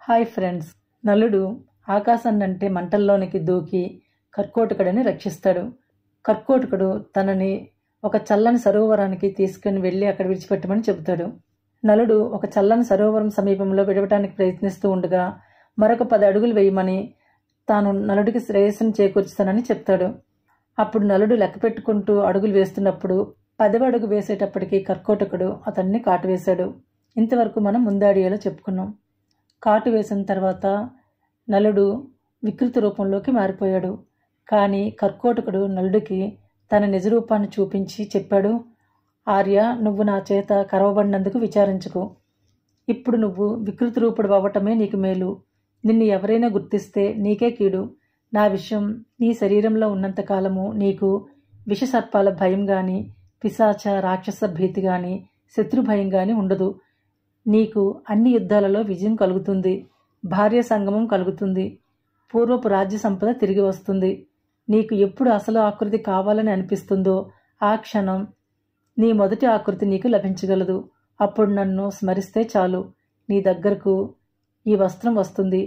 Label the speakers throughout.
Speaker 1: Hi friends. నలుడు ఆకాశాన్నంటే మంటల్లోనికి దూకి కర్కోటకుడిని రక్షిస్తాడు. కర్కోటకుడు తనని ఒక చల్లని సరోవరానికి తీసుకుని వెళ్ళి అక్కడ విడిచిపెట్టమని చెబుతాడు. నలుడు ఒక చల్లని సరోవరం సమీపంలో విడవటానికి ప్రయత్నిస్తూ ఉండగా మరొక 10 అడుగులు వేయమని తాను నలుడికి శ్రేయస్సును చేకూర్చుతానని చెప్తాడు. అప్పుడు నలుడు లెక్క పెట్టుకుంటూ అడుగులు వేస్తున్నప్పుడు 10వ అడుగు వేసేటప్పటికి కర్కోటకుడు అతన్ని కాటు వేశాడు. ఇంతవరకు మనం ముందాడియోలో చెప్పుకున్నాం. కాటు వేసిన తర్వాత నలుడు వికృత రూపంలోకి మారిపోయాడు. కానీ కర్కోటకుడు నలుడికి తన నిజ రూపాన్ని చూపించి చెప్పాడు, ఆర్య, నువ్వు నా చేత కరవబడినందుకు విచారించుకు. ఇప్పుడు నువ్వు వికృత రూపుడు అవ్వటమే నీకు మేలు. నిన్ను ఎవరైనా గుర్తిస్తే నీకే కీడు. నా విషయం నీ శరీరంలో ఉన్నంతకాలము నీకు విషసర్పాల భయం గాని, పిశాచ రాక్షస భీతి గాని, శత్రు భయం గాని ఉండదు. నీకు అన్ని యుద్ధాలలో విజయం కలుగుతుంది. భార్య సంగమం కలుగుతుంది. పూర్వపు రాజ్య సంపద తిరిగి వస్తుంది. నీకు ఎప్పుడు అసలు ఆకృతి కావాలని అనిపిస్తుందో ఆ క్షణం నీ మొదటి ఆకృతి నీకు లభించగలదు. అప్పుడు నన్ను స్మరిస్తే చాలు, నీ దగ్గరకు ఈ వస్త్రం వస్తుంది.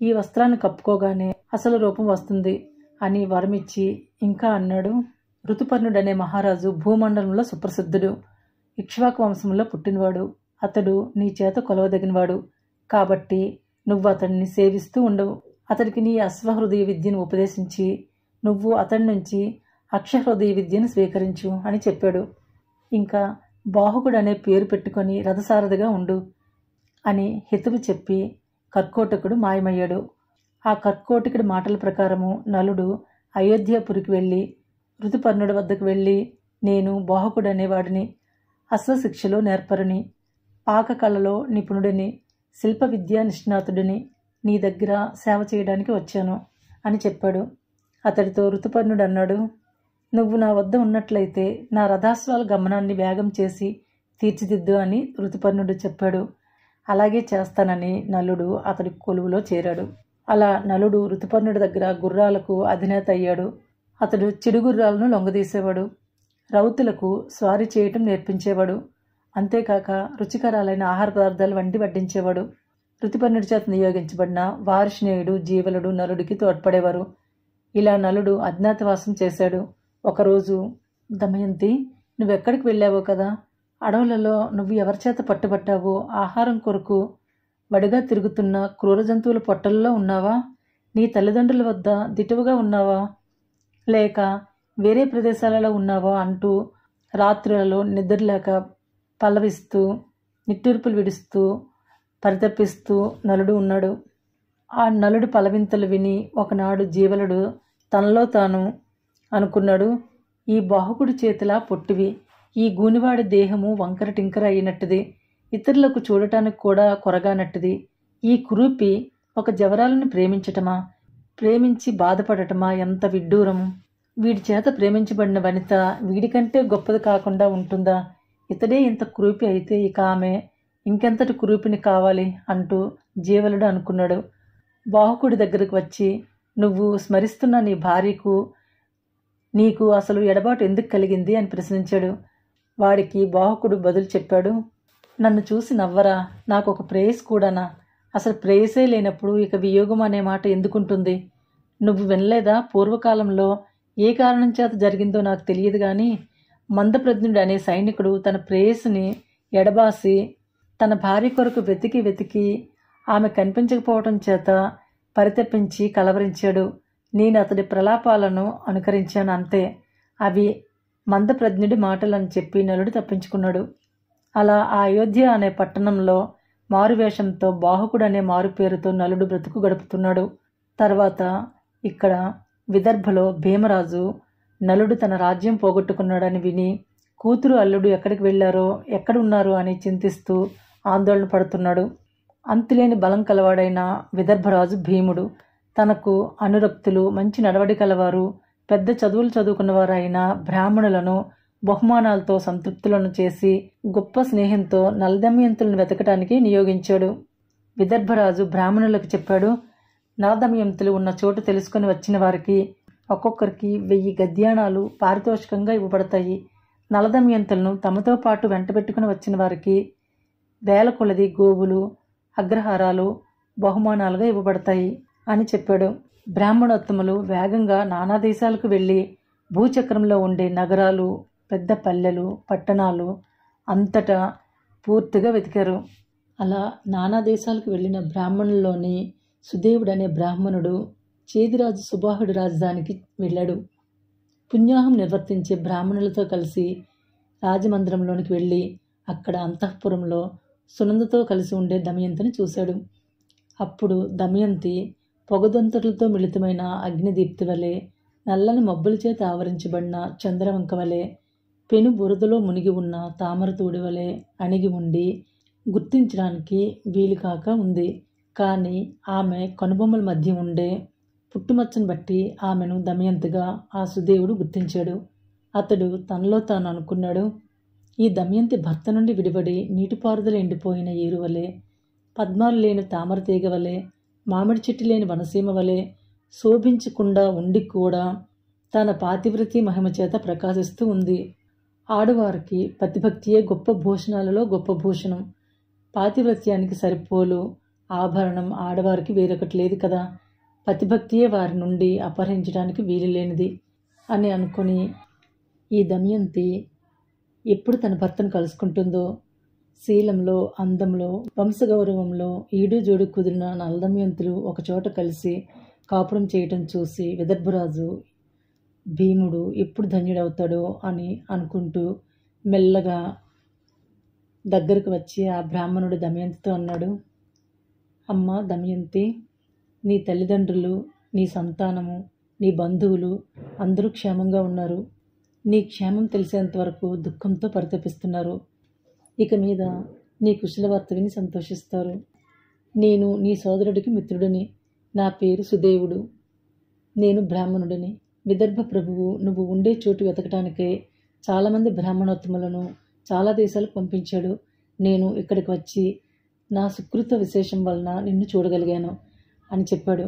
Speaker 1: ఈ వస్త్రాన్ని కప్పుకోగానే అసలు రూపం వస్తుంది అని వరమిచ్చి ఇంకా అన్నాడు, ఋతుపర్ణుడనే మహారాజు భూమండలంలో సుప్రసిద్ధుడు. ఇక్ష్వాకు వంశంలో పుట్టినవాడు. అతడు నీ చేత కొలవదగినవాడు. కాబట్టి నువ్వు అతడిని సేవిస్తూ ఉండవు. అతడికి నీ అశ్వహృదయ విద్యను ఉపదేశించి నువ్వు అతడి నుంచి అక్షహృదయ విద్యను స్వీకరించు అని చెప్పాడు. ఇంకా బాహుకుడు అనే పేరు పెట్టుకొని రథసారథిగా ఉండు అని హితవు చెప్పి కర్కోటకుడు మాయమయ్యాడు. ఆ కర్కోటకుడి మాటల ప్రకారము నలుడు అయోధ్యపురికి వెళ్ళి ఋతుపర్ణుడి వద్దకు వెళ్ళి, నేను బాహుకుడు అనేవాడిని, అశ్వశిక్షలో నేర్పరుని, పాకకళలో నిపుణుడిని, శిల్ప విద్యా నిష్ణాతుడిని, నీ దగ్గర సేవ చేయడానికి వచ్చాను అని చెప్పాడు. అతడితో ఋతుపర్ణుడు అన్నాడు, నువ్వు నా వద్ద ఉన్నట్లయితే నా రథాశ్వాల గమనాన్ని వేగం చేసి తీర్చిదిద్దు అని ఋతుపర్ణుడు చెప్పాడు. అలాగే చేస్తానని నలుడు అతడి కొలువులో చేరాడు. అలా నలుడు ఋతుపర్ణుడి దగ్గర గుర్రాలకు అధినేత అయ్యాడు. అతడు చిడుగుర్రాలను లొంగదీసేవాడు. రౌతులకు స్వారీ చేయటం నేర్పించేవాడు. అంతేకాక రుచికరాలైన ఆహార పదార్థాలు వండి వడ్డించేవాడు. ఋతుపర్ణుడి చేత నియోగించబడిన వార్ష్ణేయుడు, జీవలుడు నలుడికి తోడ్పడేవారు. ఇలా నలుడు అజ్ఞాతవాసం చేశాడు. ఒకరోజు, దమయంతి, నువ్వెక్కడికి వెళ్ళావో కదా, అడవులలో నువ్వు ఎవరి చేత పట్టుబట్టావో ఆహారం కొరకు వడిగా తిరుగుతున్న క్రూర జంతువుల పొట్టల్లో ఉన్నావా? నీ తల్లిదండ్రుల వద్ద దిటువుగా ఉన్నావా? లేక వేరే ప్రదేశాలలో ఉన్నావా అంటూ రాత్రులలో నిద్రలేక పల్లవిస్తూ నిట్టూర్పులు విడుస్తూ పరితపిస్తూ నలుడు ఉన్నాడు. ఆ నలుడు పలవింతలు విని ఒకనాడు జీవలుడు తనలో తాను అనుకున్నాడు, ఈ బాహుకుడి చేతిలా పొట్టివి, ఈ గూనివాడి దేహము వంకర టింకర అయినట్టుది, ఇతరులకు చూడటానికి కూడా కొరగానట్టుది. ఈ కురూపి ఒక జవరాలను ప్రేమించటమా, ప్రేమించి బాధపడటమా, ఎంత విడ్డూరము! వీడి చేత ప్రేమించబడిన వనిత వీడికంటే గొప్పది కాకుండా ఉంటుందా? ఇతడే ఇంత కురూపి అయితే ఇక ఆమె ఇంకెంతటి కురూపిని కావాలి అంటూ జీవలుడు అనుకున్నాడు. బాహుకుడి దగ్గరకు వచ్చి, నువ్వు స్మరిస్తున్న నీ భార్యకు నీకు అసలు ఎడబాటు ఎందుకు కలిగింది అని ప్రశ్నించాడు. వాడికి బాహుకుడు బదులు చెప్పాడు, నన్ను చూసి నవ్వరా, నాకు ఒక ప్రేయస్ కూడానా? అసలు ప్రేయసే లేనప్పుడు ఇక వియోగం అనే మాట ఎందుకుంటుంది? నువ్వు వినలేదా, పూర్వకాలంలో ఏ కారణం చేత జరిగిందో నాకు తెలియదు కానీ మందప్రజ్ఞుడు అనే సైనికుడు తన ప్రేయస్సుని ఎడబాసి తన భార్య కొరకు వెతికి వెతికి ఆమె కనిపించకపోవటం చేత పరితపించి కలవరించాడు. నేను అతడి ప్రలాపాలను అనుకరించాను అంతే. అవి మందప్రజ్ఞుడి మాటలని చెప్పి నలుడు తప్పించుకున్నాడు. అలా ఆ అయోధ్య అనే పట్టణంలో మారువేషంతో బాహుకుడు అనే మారు పేరుతో నలుడు బ్రతుకు గడుపుతున్నాడు. తర్వాత ఇక్కడ విదర్భలో భీమరాజు నలుడు తన రాజ్యం పోగొట్టుకున్నాడని విని కూతురు అల్లుడు ఎక్కడికి వెళ్లారో ఎక్కడున్నారో అని చింతిస్తూ ఆందోళన పడుతున్నాడు. అంతులేని బలం కలవాడైన విదర్భరాజు భీముడు తనకు అనురక్తులు, మంచి నడవడి కలవారు, పెద్ద చదువులు చదువుకున్నవారు అయిన బ్రాహ్మణులను బహుమానాలతో సంతృప్తులను చేసి గొప్ప స్నేహంతో నలదమయంతులను వెతకటానికి నియోగించాడు. విదర్భరాజు బ్రాహ్మణులకు చెప్పాడు, నలదమయంతులు ఉన్న చోటు తెలుసుకుని వచ్చిన వారికి ఒక్కొక్కరికి 1000 గద్యాణాలు పారితోషికంగా ఇవ్వబడతాయి. నలదమయంతులను తమతో పాటు వెంటబెట్టుకుని వచ్చిన వారికి వేల కొలది గోవులు, అగ్రహారాలు, బహుమానాలుగా ఇవ్వబడతాయి అని చెప్పాడు. బ్రాహ్మణోత్తములు వేగంగా నానా దేశాలకు వెళ్ళి భూచక్రంలో ఉండే నగరాలు, పెద్ద పల్లెలు, పట్టణాలు అంతటా పూర్తిగా వెతికారు. అలా నానా దేశాలకు వెళ్ళిన బ్రాహ్మణుల్లోని సుదేవుడనే బ్రాహ్మణుడు చేదిరాజు సుబాహుడి రాజధానికి వెళ్ళాడు. పుణ్యాహం నిర్వర్తించే బ్రాహ్మణులతో కలిసి రాజమందిరంలోనికి వెళ్ళి అక్కడ అంతఃపురంలో సునందతో కలిసి ఉండే దమయంతిని చూశాడు. అప్పుడు దమయంతి పొగదొంతరులతో మిళితమైన అగ్నిదీప్తి వలె, నల్లని మబ్బుల చేత ఆవరించబడిన చంద్రవంక వలె, పెను బురదలో మునిగి ఉన్న తామరతూడి వలె అణిగి ఉండి గుర్తించడానికి వీలుకాక ఉంది. కానీ ఆమె కనుబొమ్మల మధ్య ఉండే పుట్టుమచ్చను బట్టి ఆమెను దమయంతిగా ఆ సుదేవుడు గుర్తించాడు. అతడు తనలో తాను అనుకున్నాడు, ఈ దమయంతి భర్త నుండి విడిపడి నీటిపారుదల ఎండిపోయిన ఏరువలే, పద్మాలు లేని తామర తీగ వలె, మామిడి చెట్టు లేని వనసీమ వలె శోభించకుండా ఉండి కూడా తన పాతివ్రత్య మహిమ చేత ప్రకాశిస్తూ ఉంది. ఆడవారికి పతిభక్తియే గొప్ప భూషణాలలో గొప్ప భూషణం. పాతివ్రత్యానికి సరిపోలు ఆభరణం ఆడవారికి వేరొకటి లేదు కదా. పతిభక్తియే వారి నుండి అపహరించడానికి వీలు లేనిది అని అనుకుని ఈ దమయంతి ఎప్పుడు తన భర్తను కలుసుకుంటుందో, శీలంలో, అందంలో, వంశగౌరవంలో ఈడు జోడు కుదిరిన నల్లదమయంతులు ఒకచోట కలిసి కాపురం చేయటం చూసి విదర్భరాజు భీముడు ఎప్పుడు ధన్యుడవుతాడో అని అనుకుంటూ మెల్లగా దగ్గరకు వచ్చి ఆ బ్రాహ్మణుడు దమయంతితో అన్నాడు, అమ్మ దమయంతి, నీ తల్లిదండ్రులు, నీ సంతానము, నీ బంధువులు అందరూ క్షేమంగా ఉన్నారు. నీ క్షేమం తెలిసేంత వరకు దుఃఖంతో పరితపిస్తున్నారు. ఇక మీద నీ కుశలవార్త విని సంతోషిస్తారు. నేను నీ సోదరుడికి మిత్రుడిని. నా పేరు సుదేవుడు. నేను బ్రాహ్మణుడిని. విదర్భ ప్రభువు నువ్వు ఉండే చోటు వెతకటానికే చాలామంది బ్రాహ్మణోత్తములను చాలా దేశాలకు పంపించాడు. నేను ఇక్కడికి వచ్చి నా సుకృత విశేషం వలన నిన్ను చూడగలిగాను అని చెప్పాడు.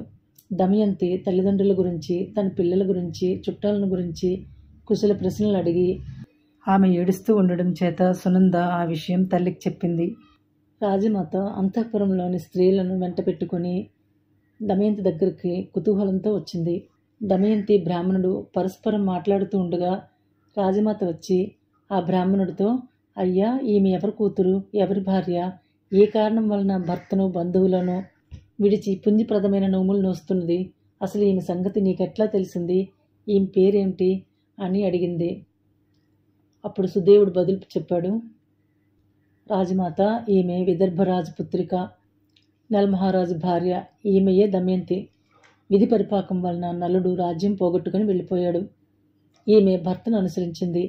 Speaker 1: దమయంతి తల్లిదండ్రుల గురించి, తన పిల్లల గురించి, చుట్టాలను గురించి కుశల ప్రశ్నలు అడిగి ఆమె ఏడుస్తూ ఉండడం చేత సునంద ఆ విషయం తల్లికి చెప్పింది. రాజమాత అంతఃపురంలోని స్త్రీలను వెంట పెట్టుకుని దమయంతి దగ్గరికి కుతూహలంతో వచ్చింది. దమయంతి బ్రాహ్మణుడు పరస్పరం మాట్లాడుతూ ఉండగా రాజమాత వచ్చి ఆ బ్రాహ్మణుడితో, అయ్యా, ఈమె ఎవరి కూతురు, ఎవరి భార్య, ఏ కారణం వలన భర్తను బంధువులను విడిచి పుణ్యప్రదమైన నోములు నోస్తున్నది, అసలు ఈమె సంగతి నీకెట్లా తెలిసింది, ఈమె పేరేమిటి అని అడిగింది. అప్పుడు సుదేవుడు బదులు చెప్పాడు, రాజమాత, ఈమె విదర్భరాజు పుత్రిక, నలమహారాజు భార్య. ఈమెయే దమయంతి. విధి పరిపాకం వలన నలుడు రాజ్యం పోగొట్టుకుని వెళ్ళిపోయాడు. ఈమె భర్తను అనుసరించింది.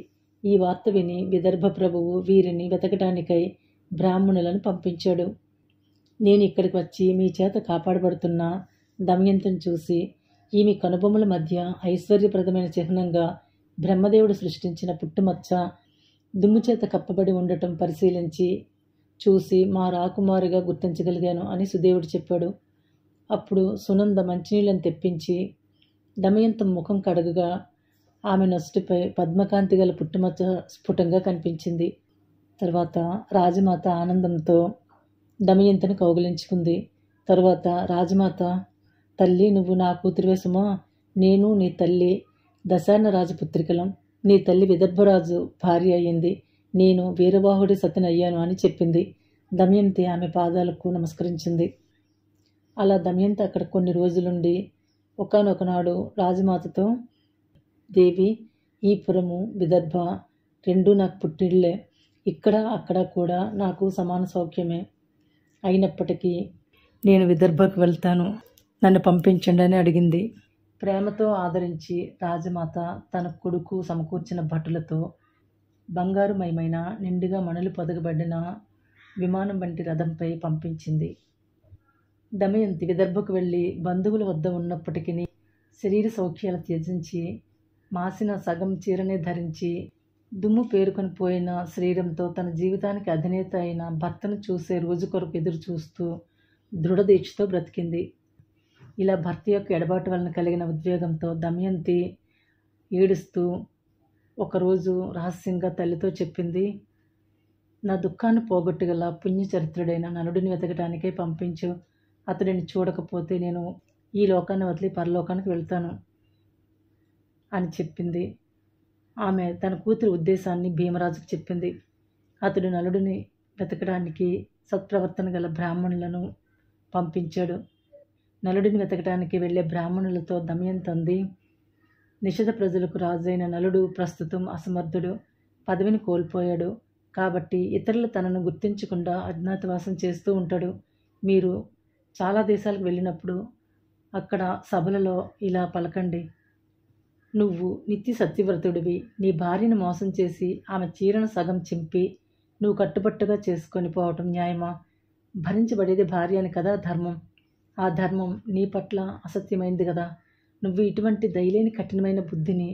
Speaker 1: ఈ వార్త విని విదర్భ ప్రభువు వీరిని వెతకటానికై బ్రాహ్మణులను పంపించాడు. నేను ఇక్కడికి వచ్చి మీ చేత కాపాడబడుతున్న దమయంతిని చూసి ఈమె కనుబొమ్మల మధ్య ఐశ్వర్యప్రదమైన చిహ్నంగా బ్రహ్మదేవుడు సృష్టించిన పుట్టుమచ్చ దుమ్ము చేత కప్పబడి ఉండటం పరిశీలించి చూసి మా రాకుమారిగా గుర్తించగలిగాను అని సుదేవుడు చెప్పాడు. అప్పుడు సునంద మంచినీళ్ళని తెప్పించి దమయంతం ముఖం కడగగా ఆమె నొస్టిపై పద్మకాంతి గల పుట్టుమచ్చ స్ఫుటంగా కనిపించింది. తర్వాత రాజమాత ఆనందంతో దమయంతిని కౌగిలించుకుంది. తరువాత రాజమాత, తల్లి, నువ్వు నా కూతురివే సుమా. నేను నీ తల్లి దశార్ణ రాజపుత్రికలం. నీ తల్లి విదర్భరాజు భార్య అయ్యింది. నేను వీరబాహుడి సతిని అయ్యాను అని చెప్పింది. దమయంతి ఆమె పాదాలకు నమస్కరించింది. అలా దమయంతి అక్కడ కొన్ని రోజులుండి ఒకానొకనాడు రాజమాతతో, దేవి, ఈ పురము విదర్భ రెండూ నాకు పుట్టిళ్ళే. ఇక్కడ అక్కడ కూడా నాకు సమాన సౌఖ్యమే. అయినప్పటికీ నేను విదర్భకు వెళ్తాను, నన్ను పంపించండి అని అడిగింది. ప్రేమతో ఆదరించి రాజమాత తన కొడుకు సమకూర్చిన భటులతో బంగారుమయమైన నిండుగా మణులు పొదగబడిన విమానం వంటి రథంపై పంపించింది. దమయంతి విదర్భకు వెళ్ళి బంధువుల వద్ద ఉన్నప్పటికీ శరీర సౌఖ్యాలు త్యజించి మాసిన సగం చీరనే ధరించి దుమ్ము పేరుకొని పోయిన శరీరంతో తన జీవితానికి అధినేత అయిన భర్తను చూసే రోజు కొరకు ఎదురు చూస్తూ దృఢదీక్షతో బ్రతికింది. ఇలా భర్త యొక్క ఎడబాటు వలన కలిగిన ఉద్వేగంతో దమయంతి ఏడుస్తూ ఒకరోజు రహస్యంగా తల్లితో చెప్పింది, నా దుఃఖాన్ని పోగొట్టగల పుణ్యచరిత్రుడైన నలుడిని వెతకటానికే పంపించు. అతడిని చూడకపోతే నేను ఈ లోకాన్ని వదిలి పరలోకానికి వెళ్తాను అని చెప్పింది. ఆమె తన కూతురి ఉద్దేశాన్ని భీమరాజుకు చెప్పింది. అతడు నలుడిని వెతకడానికి సత్ప్రవర్తన గల బ్రాహ్మణులను పంపించాడు. నలుడిని వెతకడానికి వెళ్ళే బ్రాహ్మణులతో దమయంతి అంది, నిషధ ప్రజలకు రాజైన నలుడు ప్రస్తుతం అసమర్థుడు, పదవిని కోల్పోయాడు. కాబట్టి ఇతరులు తనను గుర్తించకుండా అజ్ఞాతవాసం చేస్తూ ఉంటాడు. మీరు చాలా దేశాలకు వెళ్ళినప్పుడు అక్కడ సభలలో ఇలా పలకండి, నువ్వు నిత్య సత్యవ్రతుడివి, నీ భార్యను మోసం చేసి ఆమె చీరను సగం చింపి నువ్వు కట్టుబట్టుగా చేసుకొని పోవటం న్యాయమా? భరించబడేది భార్య అని కదా ధర్మం. ఆ ధర్మం నీ పట్ల అసత్యమైంది కదా. నువ్వు ఇటువంటి దయలేని కఠినమైన బుద్ధిని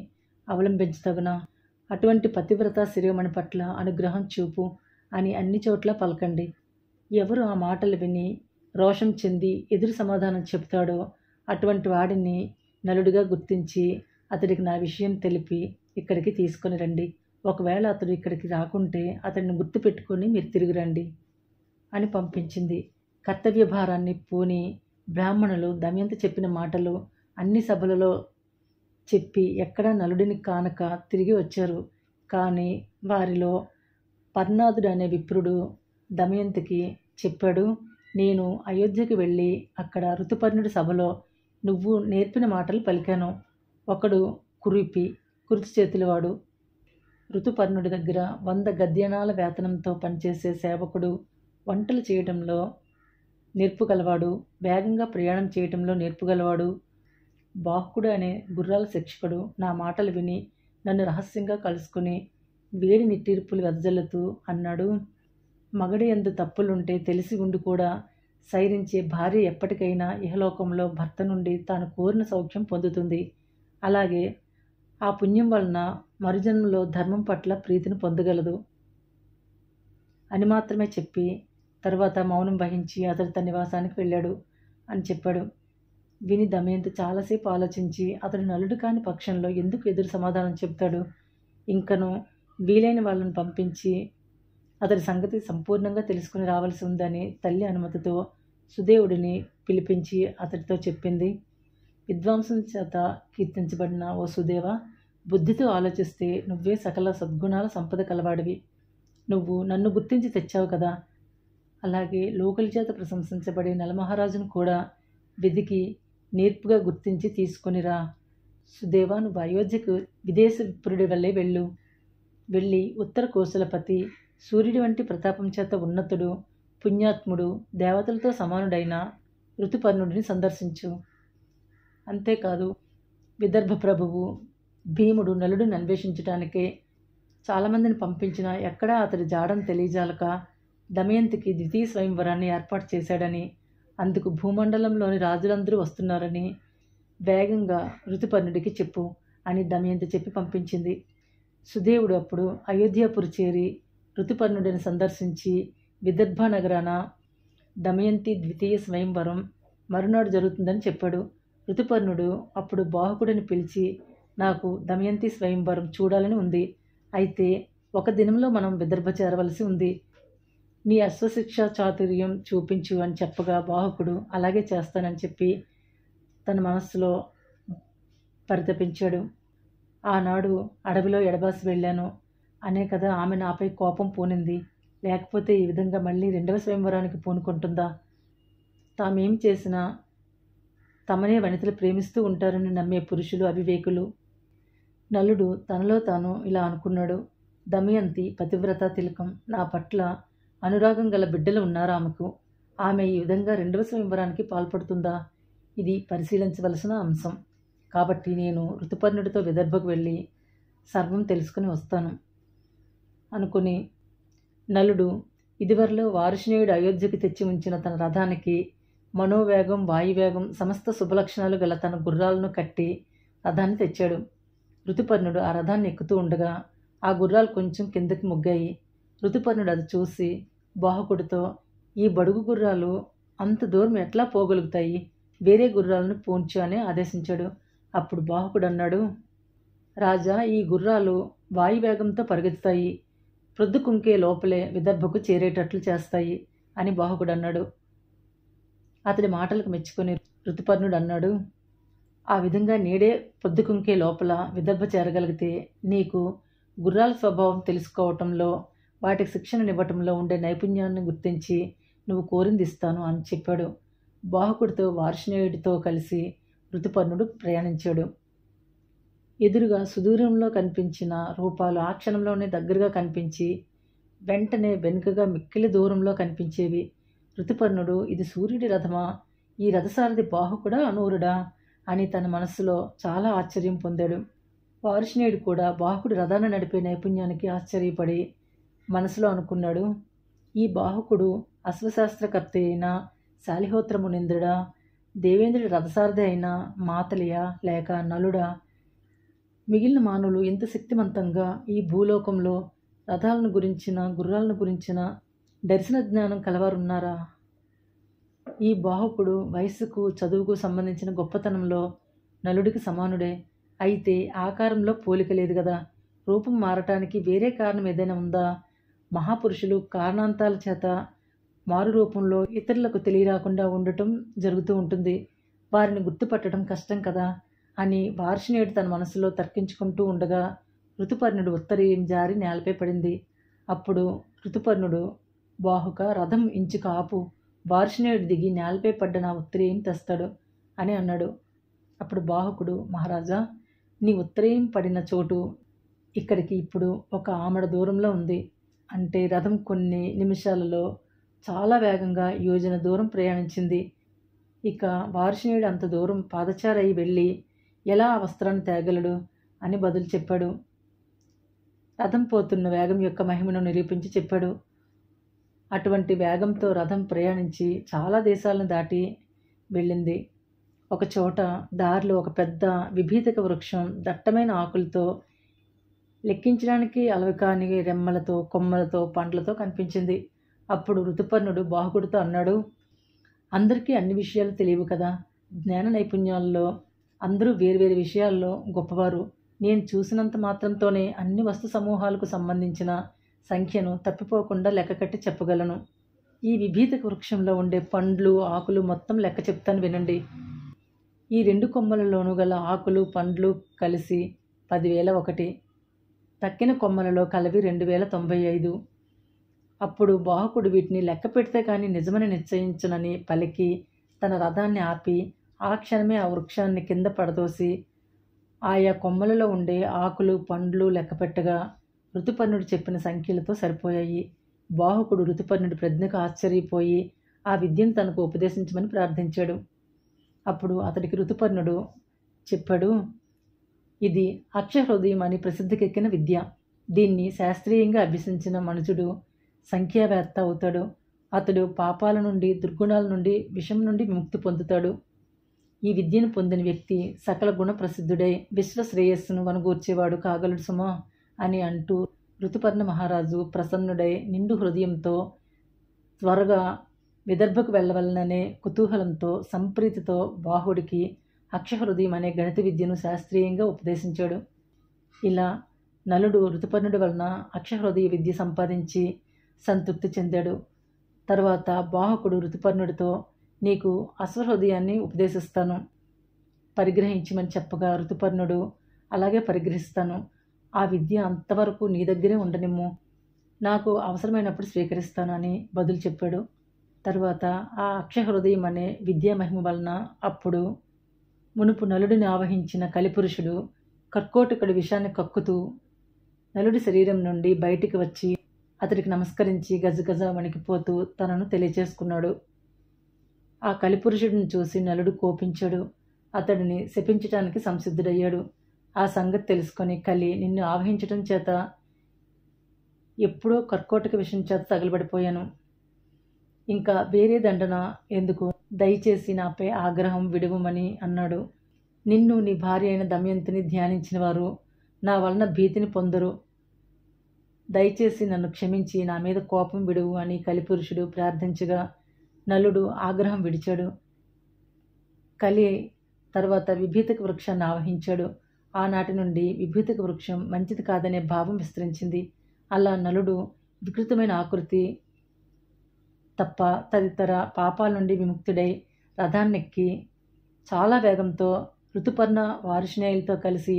Speaker 1: అవలంబించతగునా? అటువంటి పతివ్రత శిరోమణి పట్ల అనుగ్రహం చూపు అని అన్ని చోట్ల పలకండి. ఎవరు ఆ మాటలు విని రోషం చెంది ఎదురు సమాధానం చెప్తాడో అటువంటి వాడిని నలుడిగా గుర్తించి అతడికి నా విషయం తెలిపి ఇక్కడికి తీసుకొని రండి. ఒకవేళ అతడు ఇక్కడికి రాకుంటే అతడిని గుర్తుపెట్టుకొని మీరు తిరిగి రండి అని పంపించింది. కర్తవ్య భారాన్ని పూని బ్రాహ్మణులు దమయంతి చెప్పిన మాటలు అన్ని సభలలో చెప్పి ఎక్కడా నలుడిని కానక తిరిగి వచ్చారు. కానీ వారిలో పర్ణాదుడు అనే విప్రుడు దమయంతికి చెప్పాడు, నేను అయోధ్యకి వెళ్ళి అక్కడ ఋతుపర్ణుడి సభలో నువ్వు నేర్పిన మాటలు పలికాను. ఒకడు కుర్చీ చేతులవాడు, ఋతుపర్ణుడి దగ్గర 100 గద్యనాల వేతనంతో పనిచేసే సేవకుడు, వంటలు చేయడంలో నేర్పుగలవాడు, వేగంగా ప్రయాణం చేయడంలో నేర్పుగలవాడు, బాహుకుడు అనే గుర్రాల శిక్షకుడు నా మాటలు విని నన్ను రహస్యంగా కలుసుకుని వేడి నిట్టీర్పులు వెదజల్లుతూ అన్నాడు, మగడి యందు తప్పులుంటే తెలిసి ఉండి కూడా సైరించే భార్య ఎప్పటికైనా ఇహలోకంలో భర్త నుండి తాను కోరిన సౌఖ్యం పొందుతుంది. అలాగే ఆ పుణ్యం వలన మరుజన్మలో ధర్మం పట్ల ప్రీతిని పొందగలదు అని మాత్రమే చెప్పి తర్వాత మౌనం వహించి అతడు తన నివాసానికి వెళ్ళాడు అని చెప్పాడు. విని దమయంతి చాలాసేపు ఆలోచించి అతడు నలుడు కాని పక్షంలో ఎందుకు ఎదురు సమాధానం చెప్తాడు, ఇంకను వీలైన వాళ్ళను పంపించి అతడి సంగతి సంపూర్ణంగా తెలుసుకుని రావాల్సి ఉందని తల్లి అనుమతితో సుదేవుడిని పిలిపించి అతడితో చెప్పింది. విద్వాంసం చేత కీర్తించబడిన ఓ సుదేవ, బుద్ధితో ఆలోచిస్తే నువ్వే సకల సద్గుణాల సంపద కలవాడివి. నువ్వు నన్ను గుర్తించి తెచ్చావు కదా, అలాగే లోకల చేత ప్రశంసించబడే నలమహారాజును కూడా వెదికి నేర్పుగా గుర్తించి తీసుకొనిరా. సుదేవ, నువ్వు అయోధ్యకు విదేశ విప్రుడి వల్లే వెళ్ళి ఉత్తర కోసలపతి, సూర్యుడి వంటి ప్రతాపం చేత ఉన్నతుడు, పుణ్యాత్ముడు, దేవతలతో సమానుడైన ఋతుపర్ణుడిని సందర్శించు. అంతేకాదు, విదర్భ ప్రభువు భీముడు నలుడిని అన్వేషించడానికే చాలామందిని పంపించినా ఎక్కడా అతడి జాడను తెలియజాలక దమయంతికి ద్వితీయ స్వయంవరాన్ని ఏర్పాటు చేశాడని, అందుకు భూమండలంలోని రాజులందరూ వస్తున్నారని వేగంగా ఋతుపర్ణుడికి చెప్పు అని దమయంతి చెప్పి పంపించింది. సుదేవుడు అప్పుడు అయోధ్యాపురి చేరి ఋతుపర్ణుడిని సందర్శించి విదర్భ నగరాన దమయంతి ద్వితీయ స్వయంవరం మరునాడు జరుగుతుందని చెప్పాడు. ఋతుపర్ణుడు అప్పుడు బాహుకుడిని పిలిచి, నాకు దమయంతి స్వయంవరం చూడాలని ఉంది. అయితే ఒక దినంలో మనం విదర్భ చేరవలసి ఉంది. నీ అశ్వశిక్ష చాతుర్యం చూపించు అని చెప్పగా బాహుకుడు అలాగే చేస్తానని చెప్పి తన మనస్సులో పరితపించాడు. ఆనాడు అడవిలో ఎడబాసి వెళ్ళాను అనే కదా ఆమె నాపై కోపం పూనింది. లేకపోతే ఈ విధంగా మళ్ళీ 2వ స్వయంవరానికి పూనుకుంటుందా? తామేం చేసినా తమనే వనితలు ప్రేమిస్తూ ఉంటారని నమ్మే పురుషులు అవివేకులు. నలుడు తనలో తాను ఇలా అనుకున్నాడు, దమయంతి పతివ్రత తిలకం, నా పట్ల అనురాగం గల బిడ్డలు ఉన్నారా ఆమెకు? ఆమె ఈ విధంగా 2వ స్వయంవరానికి పాల్పడుతుందా? ఇది పరిశీలించవలసిన అంశం. కాబట్టి నేను ఋతుపర్ణుడితో విదర్భకు వెళ్ళి సర్వం తెలుసుకుని వస్తాను అనుకుని నలుడు ఇదివరలో వారుష్ణేయుడు అయోధ్యకి తెచ్చి ఉంచిన తన రథానికి మనోవేగం, వాయువేగం, సమస్త శుభలక్షణాలు గల తన గుర్రాలను కట్టి రథాన్ని తెచ్చాడు. ఋతుపర్ణుడు ఆ రథాన్ని ఎక్కుతూ ఉండగా ఆ గుర్రాలు కొంచెం కిందకి మొగ్గాయి. ఋతుపర్ణుడు అది చూసి బాహుకుడితో, ఈ బడుగు గుర్రాలు అంత దూరం ఎట్లా పోగలుగుతాయి? వేరే గుర్రాలను పూంచు అని ఆదేశించాడు. అప్పుడు బాహుకుడు అన్నాడు, రాజా, ఈ గుర్రాలు వాయువేగంతో పరిగెత్తుతాయి, ప్రొద్దు కుంకే లోపలే విదర్భకు చేరేటట్లు చేస్తాయి అని బాహుకుడు అన్నాడు. అతడి మాటలకు మెచ్చుకొని ఋతుపర్ణుడు అన్నాడు, ఆ విధంగా నేడే పొద్దుకుంకే లోపల విదర్భ చేరగలిగితే నీకు గుర్రాల స్వభావం తెలుసుకోవటంలో, వాటికి శిక్షణనివ్వటంలో ఉండే నైపుణ్యాన్ని గుర్తించి నువ్వు కోరింది ఇస్తాను అని చెప్పాడు. బాహుకుడితో వార్ష్ణేయుడితో కలిసి ఋతుపర్ణుడు ప్రయాణించాడు. ఎదురుగా సుదూరంలో కనిపించిన రూపాలు ఆ క్షణంలోనే దగ్గరగా కనిపించి వెంటనే వెనుకగా మిక్కిలి దూరంలో కనిపించేవి. ఋతుపర్ణుడు, ఇది సూర్యుడి రథమా? ఈ రథసారథి బాహుకుడా అనూరుడా అని తన మనస్సులో చాలా ఆశ్చర్యం పొందాడు. వార్ష్ణేయుడు కూడా బాహుకుడి రథాన్ని నడిపే నైపుణ్యానికి ఆశ్చర్యపడి మనసులో అనుకున్నాడు, ఈ బాహుకుడు అశ్వశాస్త్రకర్త అయిన శాలిహోత్ర మునీంద్రుడా, దేవేంద్రుడి రథసారథి అయిన మాతలియా లేక నలుడా? మిగిలిన మానవులు ఇంత శక్తివంతంగా ఈ భూలోకంలో రథాలను గురించిన, గుర్రాలను గురించిన దర్శన జ్ఞానం కలవారున్నారా? ఈ బాహుకుడు వయస్సుకు, చదువుకు సంబంధించిన గొప్పతనంలో నలుడికి సమానుడే. అయితే ఆకారంలో పోలిక లేదు కదా. రూపం మారటానికి వేరే కారణం ఏదైనా ఉందా? మహాపురుషులు కారణాంతాల చేత మారు రూపంలో ఇతరులకు తెలియరాకుండా ఉండటం జరుగుతూ ఉంటుంది. వారిని గుర్తుపట్టడం కష్టం కదా అని వార్ష్ణేయుడు తన మనసులో తర్కించుకుంటూ ఉండగా ఋతుపర్ణుడు ఉత్తరీయం జారి నేలపై పడింది. అప్పుడు ఋతుపర్ణుడు, బాహుక, రథం ఇంచుకు ఆపు, వార్ష్ణేయుడు దిగి నేలపై పడ్డ నా ఉత్తరీయం తెస్తాడు అని అన్నాడు. అప్పుడు బాహుకుడు, మహారాజా, నీ ఉత్తరీయం పడిన చోటు ఇక్కడికి ఇప్పుడు ఒక ఆమడ దూరంలో ఉంది. అంటే రథం కొన్ని నిమిషాలలో చాలా వేగంగా యోజన దూరం ప్రయాణించింది. ఇక వార్ష్ణేయుడు అంత దూరం పాదచారై వెళ్ళి ఎలా ఆ వస్త్రాన్ని తేగలడు అని బదులు చెప్పాడు. రథం పోతున్న వేగం యొక్క మహిమను నిరూపించి చెప్పాడు. అటువంటి వేగంతో రథం ప్రయాణించి చాలా దేశాలను దాటి వెళ్ళింది. ఒక చోట దారిలో ఒక పెద్ద విభీతక వృక్షం దట్టమైన ఆకులతో, లెక్కించడానికి అలవికాని రెమ్మలతో, కొమ్మలతో, పండ్లతో కనిపించింది. అప్పుడు ఋతుపర్ణుడు బాహుకుడితో అన్నాడు, అందరికీ అన్ని విషయాలు తెలియవు కదా. జ్ఞాన నైపుణ్యాల్లో అందరూ వేర్వేరు విషయాల్లో గొప్పవారు. నేను చూసినంత మాత్రంతోనే అన్ని వస్తు సమూహాలకు సంబంధించిన సంఖ్యను తప్పిపోకుండా లెక్కకట్టి చెప్పగలను. ఈ విభీతక వృక్షంలో ఉండే పండ్లు, ఆకులు మొత్తం లెక్క చెప్తాను వినండి. ఈ 2 కొమ్మలలోనూ గల ఆకులు, పండ్లు కలిసి 10,001. తక్కిన కొమ్మలలో కలవి 2,095. అప్పుడు బాహుకుడు వీటిని లెక్క పెడితే కానీ నిజమని నిశ్చయించనని పలికి తన రథాన్ని ఆపి ఆ క్షణమే ఆ వృక్షాన్ని కింద పడదోసి ఆయా కొమ్మలలో ఉండే ఆకులు, పండ్లు లెక్కపెట్టగా ఋతుపర్ణుడు చెప్పిన సంఖ్యలతో సరిపోయాయి. బాహుకుడు ఋతుపర్ణుడి ప్రజ్ఞకు ఆశ్చర్యపోయి ఆ విద్యను తనకు ఉపదేశించమని ప్రార్థించాడు. అప్పుడు అతడికి ఋతుపర్ణుడు చెప్పాడు, ఇది అక్షహృదయం అని ప్రసిద్ధికెక్కిన విద్య. దీన్ని శాస్త్రీయంగా అభ్యసించిన మనుజుడు సంఖ్యావేత్త అవుతాడు. అతడు పాపాల నుండి, దుర్గుణాల నుండి, విషం నుండి విముక్తి పొందుతాడు. ఈ విద్యను పొందిన వ్యక్తి సకల గుణ ప్రసిద్ధుడై విశ్వశ్రేయస్సును వనగూర్చేవాడు కాగలడు సుమా అని అంటూ ఋతుపర్ణ మహారాజు ప్రసన్నుడై నిండు హృదయంతో త్వరగా విదర్భకు వెళ్ళవలననే కుతూహలంతో, సంప్రీతితో బాహుడికి అక్షహృదయం అనే గణిత విద్యను శాస్త్రీయంగా ఉపదేశించాడు. ఇలా నలుడు ఋతుపర్ణుడి వలన అక్షహృదయ విద్య సంపాదించి సంతృప్తి చెందాడు. తరువాత బాహుకుడు ఋతుపర్ణుడితో, నీకు అశ్వహృదయాన్ని ఉపదేశిస్తాను, పరిగ్రహించమని చెప్పగా ఋతుపర్ణుడు, అలాగే పరిగ్రహిస్తాను. ఆ విద్య అంతవరకు నీ దగ్గరే ఉండనిమ్ము, నాకు అవసరమైనప్పుడు స్వీకరిస్తాను అని బదులు చెప్పాడు. తరువాత ఆ అక్షహృదయం అనే విద్యా మహిమ వలన అప్పుడు మునుపు నలుడిని ఆవహించిన కలిపురుషుడు కర్కోటకుడి విషాన్ని కక్కుతూ నలుడి శరీరం నుండి బయటికి వచ్చి అతడికి నమస్కరించి గజగజ వణికిపోతూ తనను తెలియచేసుకున్నాడు. ఆ కలిపురుషుడిని చూసి నలుడు కోపించాడు. అతడిని శపించటానికి సంసిద్ధుడయ్యాడు. ఆ సంగతి తెలుసుకొని కలి, నిన్ను ఆవహించటం చేత ఎప్పుడో కర్కోటక విషయం చేత తగలబడిపోయాను. ఇంకా వేరే దండన ఎందుకు? దయచేసి నాపై ఆగ్రహం విడువమని అన్నాడు. నిన్ను, నీ భార్య అయిన దమయంతిని ధ్యానించిన వారు నా వలన భీతిని పొందరు. దయచేసి నన్ను క్షమించి నా మీద కోపం విడువు అని కలిపురుషుడు ప్రార్థించగా నలుడు ఆగ్రహం విడిచాడు. కలి తర్వాత విభీతక వృక్షాన్ని ఆవహించాడు. ఆనాటి నుండి విభీతక వృక్షం మంచిది కాదనే భావం విస్తరించింది. అలా నలుడు వికృతమైన ఆకృతి తప్ప తదితర పాపాల నుండి విముక్తుడై రథాన్నెక్కి చాలా వేగంతో ఋతుపర్ణ వార్ష్ణేయులతో కలిసి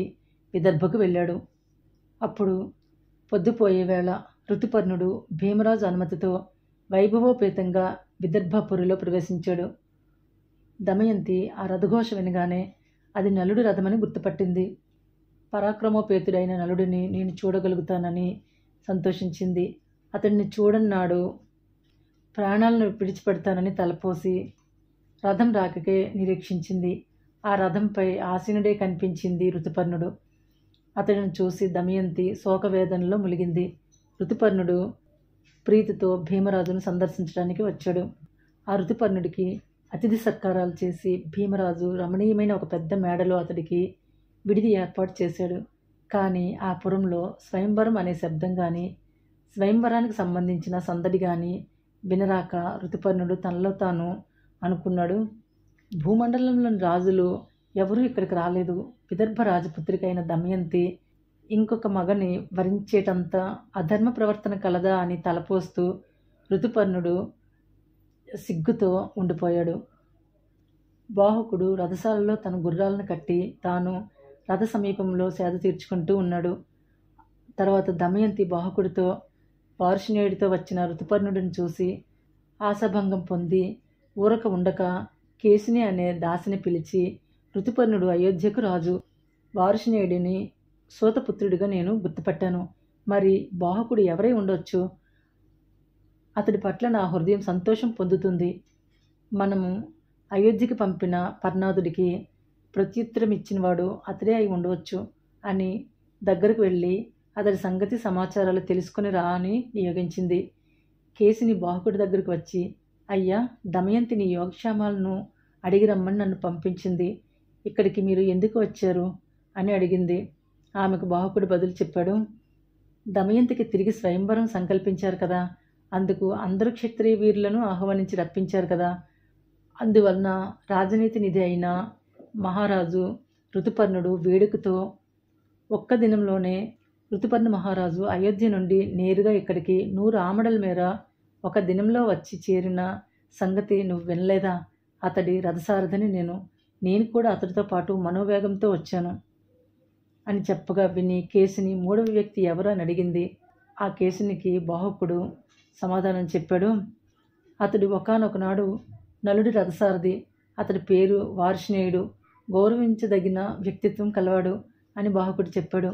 Speaker 1: విదర్భకు వెళ్ళాడు. అప్పుడు పొద్దుపోయే వేళ ఋతుపర్ణుడు భీమరాజు అనుమతితో వైభవోపేతంగా విదర్భపురిలో ప్రవేశించాడు. దమయంతి ఆ రథఘోష వినగానే అది నలుడి రథమని గుర్తుపట్టింది. పరాక్రమోపేతుడైన నలుడిని నేను చూడగలుగుతానని సంతోషించింది. అతడిని చూడన్నాడు ప్రాణాలను విడిచిపెడతానని తలపోసి రథం రాకకే నిరీక్షించింది. ఆ రథంపై ఆసీనుడే కనిపించింది ఋతుపర్ణుడు. అతడిని చూసి దమయంతి శోకవేదనలో ములిగింది. ఋతుపర్ణుడు ప్రీతితో భీమరాజును సందర్శించడానికి వచ్చాడు. ఆ ఋతుపర్ణుడికి అతిథి సత్కారాలు చేసి భీమరాజు రమణీయమైన ఒక పెద్ద మేడలో అతడికి విడిది ఏర్పాటు చేశాడు. కానీ ఆ పురంలో స్వయంవరం అనే శబ్దం కానీ స్వయంవరానికి సంబంధించిన సందడి కానీ వినరాక ఋతుపర్ణుడు తనలో తాను అనుకున్నాడు, భూమండలంలోని రాజులు ఎవరూ ఇక్కడికి రాలేదు. విదర్భ రాజపుత్రిక అయిన దమయంతి ఇంకొక మగని వరించేటంత అధర్మ ప్రవర్తన కలదా అని తలపోస్తూ ఋతుపర్ణుడు సిగ్గుతో ఉండిపోయాడు. బాహుకుడు రథశాలలో తన గుర్రాలను కట్టి తాను రథ సమీపంలో సేద తీర్చుకుంటూ ఉన్నాడు. తర్వాత దమయంతి బాహుకుడితో వార్ష్ణేయుడితో వచ్చిన ఋతుపర్ణుడిని చూసి ఆశాభంగం పొంది ఊరక ఉండక కేశిని అనే దాసిని పిలిచి, ఋతుపర్ణుడు అయోధ్యకు రాజు, వార్ష్ణేయుడిని సోతపుత్రుడిగా నేను గుర్తుపట్టాను. మరి బాహుకుడు ఎవరై ఉండొచ్చు? అతడి పట్ల నా హృదయం సంతోషం పొందుతుంది. మనము అయోధ్యకి పంపిన పర్ణాదుడికి ప్రత్యుత్తరం ఇచ్చినవాడు అతడే అయి ఉండవచ్చు అని దగ్గరకు వెళ్ళి అతడి సంగతి సమాచారాలు తెలుసుకుని రా అని నియోగించింది. కేసిని బాహుకుడి దగ్గరకు వచ్చి, అయ్యా, దమయంతిని యోగక్షేమాలను అడిగి రమ్మని నన్ను పంపించింది. ఇక్కడికి మీరు ఎందుకు వచ్చారు అని అడిగింది. ఆమెకు బాహుకుడు బదులు చెప్పాడు, దమయంతికి తిరిగి స్వయంవరం సంకల్పించారు కదా, అందుకు అందరు క్షత్రియ వీరులను ఆహ్వానించి రప్పించారు కదా, అందువలన రాజనీతి నిధి అయిన మహారాజు ఋతుపర్ణుడు వేడుకతో ఒక్క దినంలోనే ఋతుపర్ణ మహారాజు అయోధ్య నుండి నేరుగా ఇక్కడికి 100 ఆమడల మేర ఒక దినంలో వచ్చి చేరిన సంగతి నువ్వు వినలేదా? అతడి రథసారథిని నేను కూడా అతడితో పాటు మనోవేగంతో వచ్చాను అని చెప్పగా విని కేసిని 3వ వ్యక్తి ఎవరు అని అడిగింది. ఆ కేసినికి బాహుకుడు సమాధానం చెప్పాడు, అతడు ఒకానొకనాడు నలుడి రథసారథి, అతడి పేరు వార్ష్ణేయుడు, గౌరవించదగిన వ్యక్తిత్వం కలవాడు అని బాహుకుడు చెప్పాడు.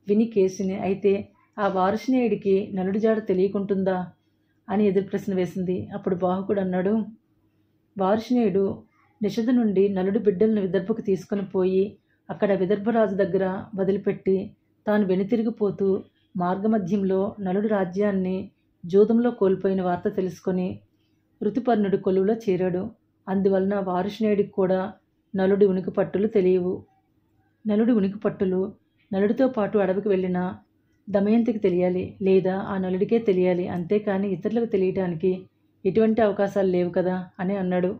Speaker 1: విని కేసిని, అయితే ఆ వార్ష్ణేయుడికి నలుడి జాడ తెలియకుంటుందా అని ఎదురు ప్రశ్న వేసింది. అప్పుడు బాహుకుడు అన్నాడు, వార్ష్ణేయుడు నిషధ నుండి నలుడి బిడ్డలను విదర్భకు తీసుకుని పోయి అక్కడ విదర్భరాజు దగ్గర వదిలిపెట్టి తాను వెనుతిరిగిపోతూ మార్గమధ్యంలో నలుడి రాజ్యాన్ని జూదంలో కోల్పోయిన వార్త తెలుసుకొని ఋతుపర్ణుడి కొలువులో చేరాడు. అందువలన వార్ష్ణేయుడికి కూడా నలుడి ఉనికి పట్టులు తెలియవు. నలుడి ఉనికి పట్టులు నలుడితో పాటు అడవికి వెళ్ళిన దమయంతికి తెలియాలి, లేదా ఆ నలుడికే తెలియాలి. అంతేకాని ఇతరులకు తెలియటానికి ఎటువంటి అవకాశాలు లేవు కదా అని అన్నాడు.